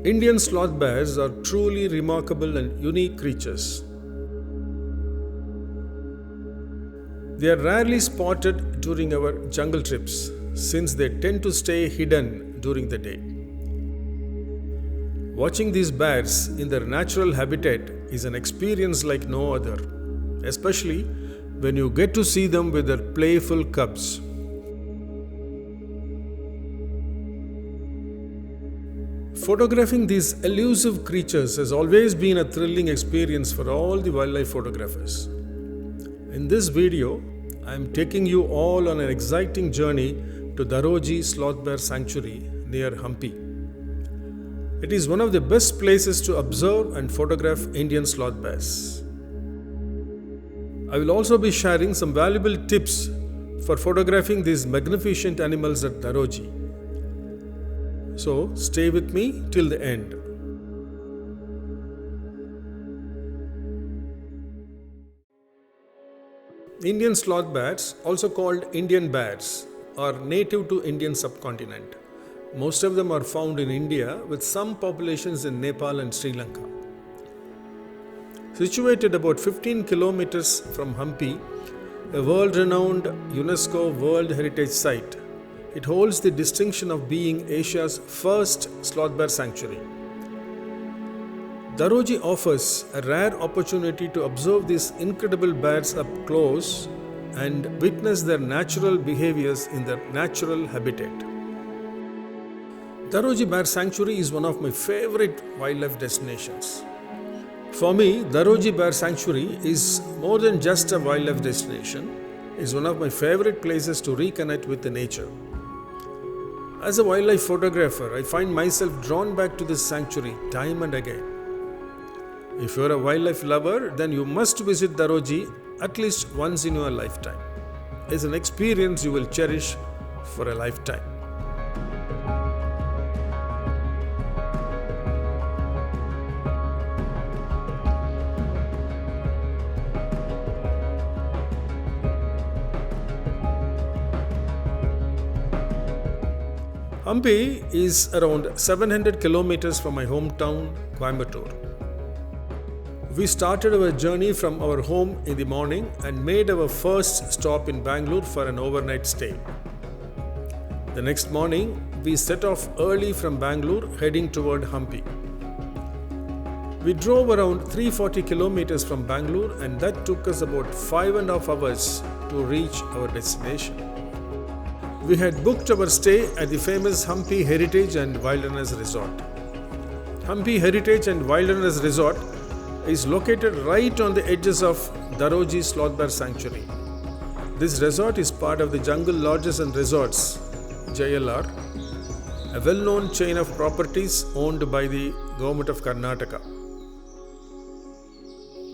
Indian sloth bears are truly remarkable and unique creatures. They are rarely spotted during our jungle trips since they tend to stay hidden during the day. Watching these bears in their natural habitat is an experience like no other, especially when you get to see them with their playful cubs. Photographing these elusive creatures has always been a thrilling experience for all the wildlife photographers. In this video, I am taking you all on an exciting journey to Daroji Sloth Bear Sanctuary near Hampi. It is one of the best places to observe and photograph Indian sloth bears. I will also be sharing some valuable tips for photographing these magnificent animals at Daroji. So stay with me till the end. Indian sloth bears, also called Indian bears, are native to Indian subcontinent. Most of them are found in India with some populations in Nepal and Sri Lanka. Situated about 15 kilometres from Hampi, a world-renowned UNESCO World Heritage Site, it holds the distinction of being Asia's first sloth bear sanctuary. Daroji offers a rare opportunity to observe these incredible bears up close and witness their natural behaviours in their natural habitat. Daroji Bear Sanctuary is one of my favorite wildlife destinations. For me, Daroji Bear Sanctuary is more than just a wildlife destination. It is one of my favorite places to reconnect with the nature. As a wildlife photographer, I find myself drawn back to this sanctuary time and again. If you are a wildlife lover, then you must visit Daroji at least once in your lifetime. It's an experience you will cherish for a lifetime. Hampi is around 700 kilometers from my hometown, Coimbatore. We started our journey from our home in the morning and made our first stop in Bangalore for an overnight stay. The next morning, we set off early from Bangalore heading toward Hampi. We drove around 340 kilometers from Bangalore and that took us about 5.5 hours to reach our destination. We had booked our stay at the famous Hampi Heritage and Wilderness Resort. Hampi Heritage and Wilderness Resort is located right on the edges of Daroji Sloth Bear Sanctuary. This resort is part of the Jungle Lodges and Resorts, JLR, a well-known chain of properties owned by the government of Karnataka.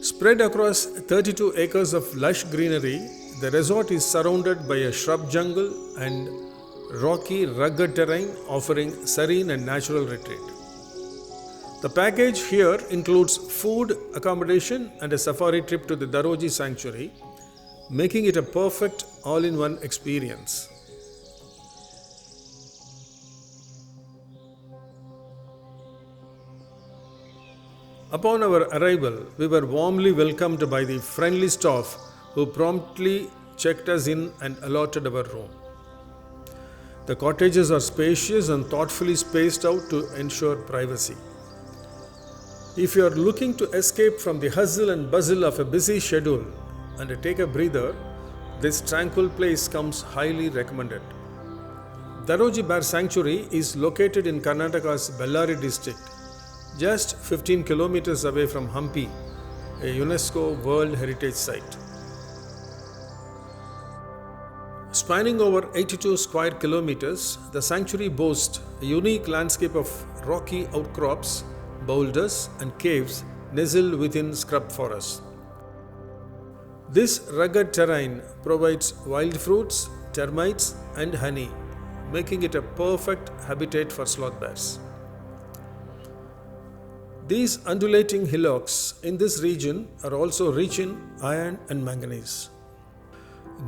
Spread across 32 acres of lush greenery, the resort is surrounded by a shrub jungle and rocky, rugged terrain offering serene and natural retreat. The package here includes food, accommodation and a safari trip to the Daroji Sanctuary, making it a perfect all-in-one experience. Upon our arrival, we were warmly welcomed by the friendly staff who promptly checked us in and allotted our room. The cottages are spacious and thoughtfully spaced out to ensure privacy. If you are looking to escape from the hustle and bustle of a busy schedule and take a breather, this tranquil place comes highly recommended. Daroji Bear Sanctuary is located in Karnataka's Ballari district, just 15 kilometers away from Hampi, a UNESCO World Heritage Site. Spanning over 82 square kilometers, the sanctuary boasts a unique landscape of rocky outcrops, boulders and caves nestled within scrub forests. This rugged terrain provides wild fruits, termites and honey, making it a perfect habitat for sloth bears. These undulating hillocks in this region are also rich in iron and manganese.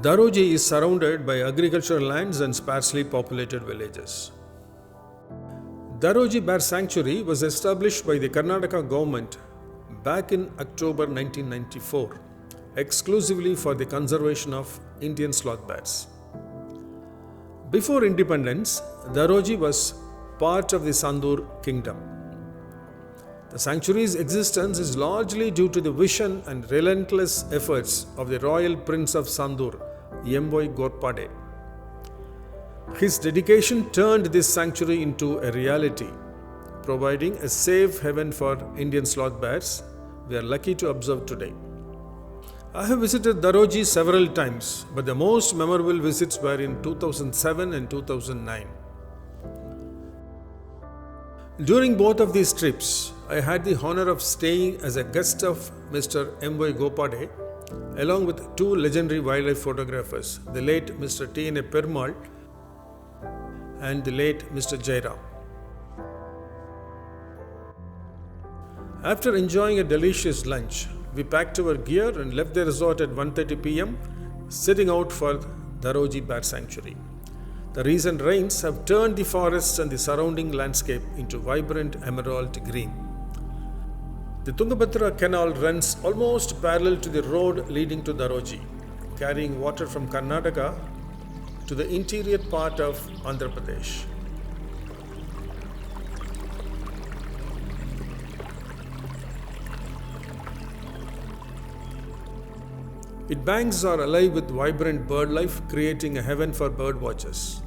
Daroji is surrounded by agricultural lands and sparsely populated villages. Daroji Bear Sanctuary was established by the Karnataka government back in October 1994, exclusively for the conservation of Indian sloth bears. Before independence, Daroji was part of the Sandur Kingdom. The sanctuary's existence is largely due to the vision and relentless efforts of the Royal Prince of Sandur, Envoy Ghorpade. His dedication turned this sanctuary into a reality, providing a safe haven for Indian sloth bears we are lucky to observe today. I have visited Daroji several times, but the most memorable visits were in 2007 and 2009. During both of these trips, I had the honor of staying as a guest of Mr. Envoy Ghorpade, along with two legendary wildlife photographers, the late Mr. T.N.A. Perumal and the late Mr. Jairam. After enjoying a delicious lunch, we packed our gear and left the resort at 1:30 p.m., setting out for Daroji Bear Sanctuary. The recent rains have turned the forests and the surrounding landscape into vibrant emerald green. The Tungabhadra Canal runs almost parallel to the road leading to Daroji, carrying water from Karnataka to the interior part of Andhra Pradesh. Its banks are alive with vibrant bird life, creating a heaven for bird watchers.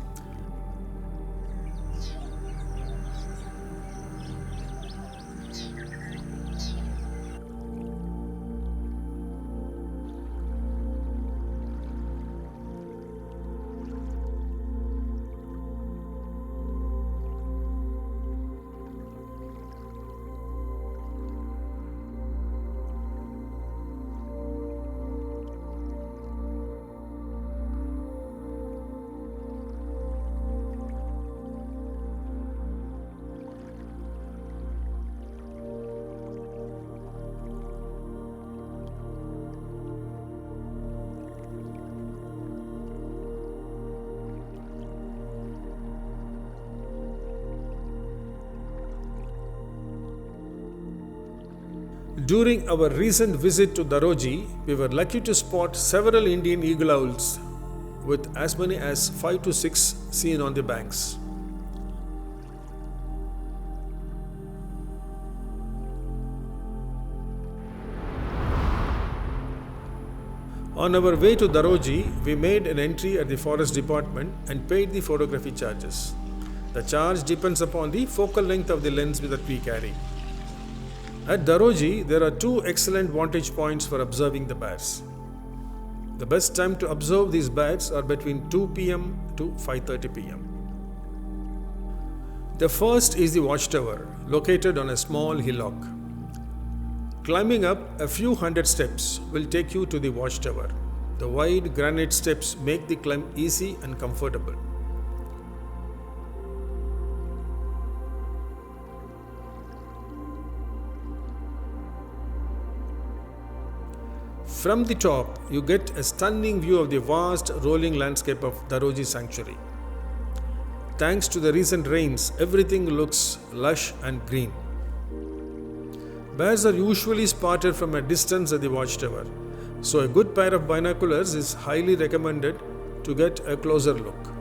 During our recent visit to Daroji, we were lucky to spot several Indian eagle owls, with as many as 5 to 6 seen on the banks. On our way to Daroji, we made an entry at the forest department and paid the photography charges. The charge depends upon the focal length of the lens that we carry. At Daroji, there are two excellent vantage points for observing the bears. The best time to observe these bears are between 2 p.m. to 5:30 p.m. The first is the watchtower, located on a small hillock. Climbing up a few hundred steps will take you to the watchtower. The wide granite steps make the climb easy and comfortable. From the top, you get a stunning view of the vast rolling landscape of Daroji Sanctuary. Thanks to the recent rains, everything looks lush and green. Bears are usually spotted from a distance at the watchtower, so a good pair of binoculars is highly recommended to get a closer look.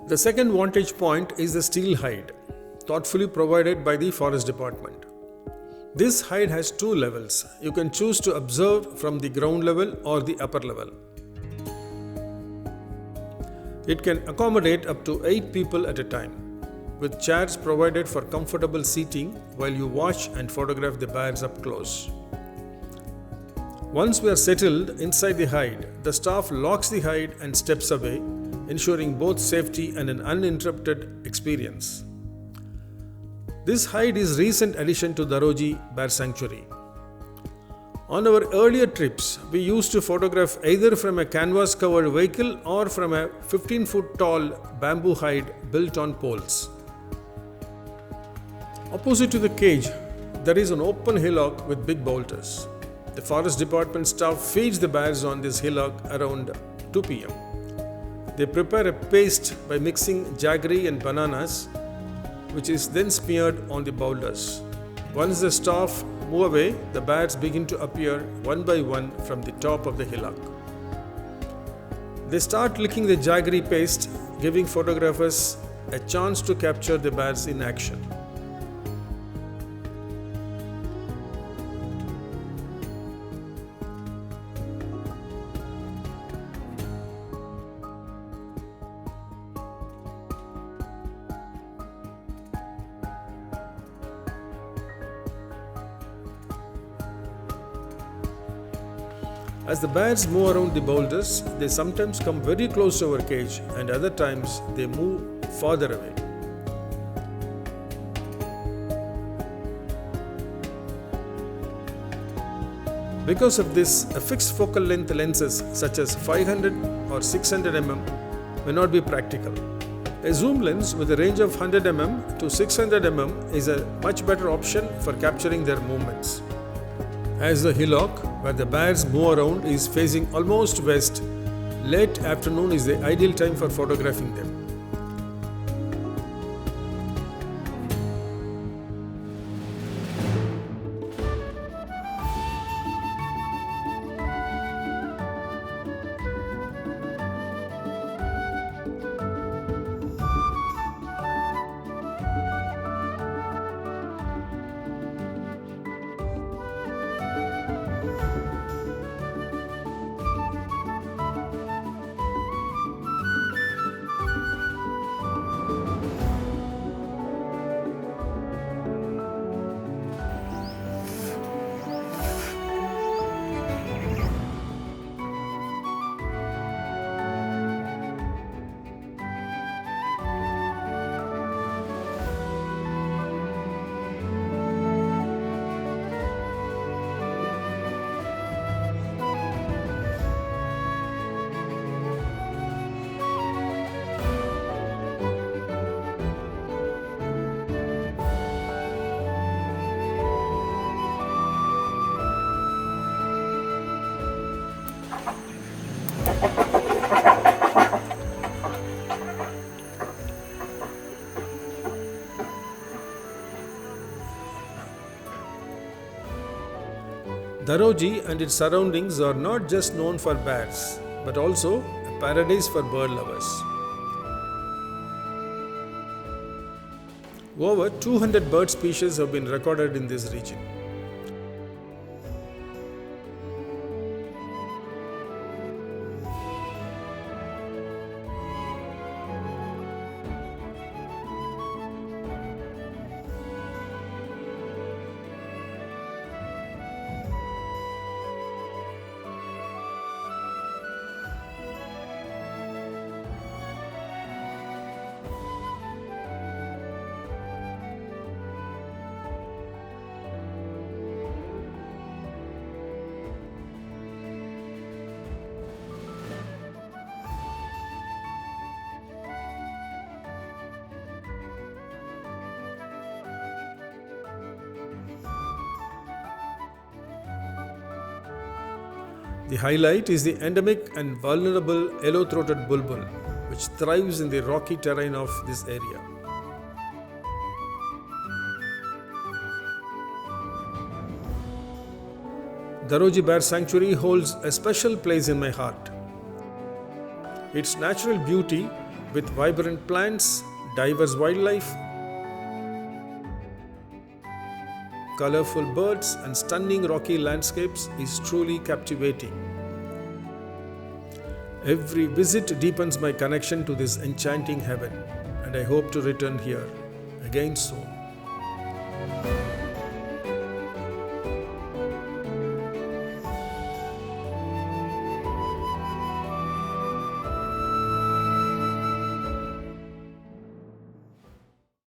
The second vantage point is the steel hide, thoughtfully provided by the forest department. This hide has two levels. You can choose to observe from the ground level or the upper level. It can accommodate up to 8 people at a time, with chairs provided for comfortable seating while you watch and photograph the bears up close. Once we are settled inside the hide, the staff locks the hide and steps away, ensuring both safety and an uninterrupted experience. This hide is a recent addition to Daroji Bear Sanctuary. On our earlier trips, we used to photograph either from a canvas-covered vehicle or from a 15-foot tall bamboo hide built on poles. Opposite to the cage, there is an open hillock with big boulders. The forest department staff feeds the bears on this hillock around 2 p.m. They prepare a paste by mixing jaggery and bananas, which is then smeared on the boulders. Once the staff move away, the bears begin to appear one by one from the top of the hillock. They start licking the jaggery paste, giving photographers a chance to capture the bears in action. As the bears move around the boulders, they sometimes come very close to our cage and other times they move farther away. Because of this, a fixed focal length lenses such as 500 or 600 mm may not be practical. A zoom lens with a range of 100 mm to 600 mm is a much better option for capturing their movements. As the hillock where the bears move around is facing almost west, late afternoon is the ideal time for photographing them. Daroji and its surroundings are not just known for bears, but also a paradise for bird lovers. Over 200 bird species have been recorded in this region. The highlight is the endemic and vulnerable yellow-throated bulbul, which thrives in the rocky terrain of this area. Daroji Bear Sanctuary holds a special place in my heart. Its natural beauty with vibrant plants, diverse wildlife, colorful birds and stunning rocky landscapes is truly captivating. Every visit deepens my connection to this enchanting heaven, and I hope to return here again soon.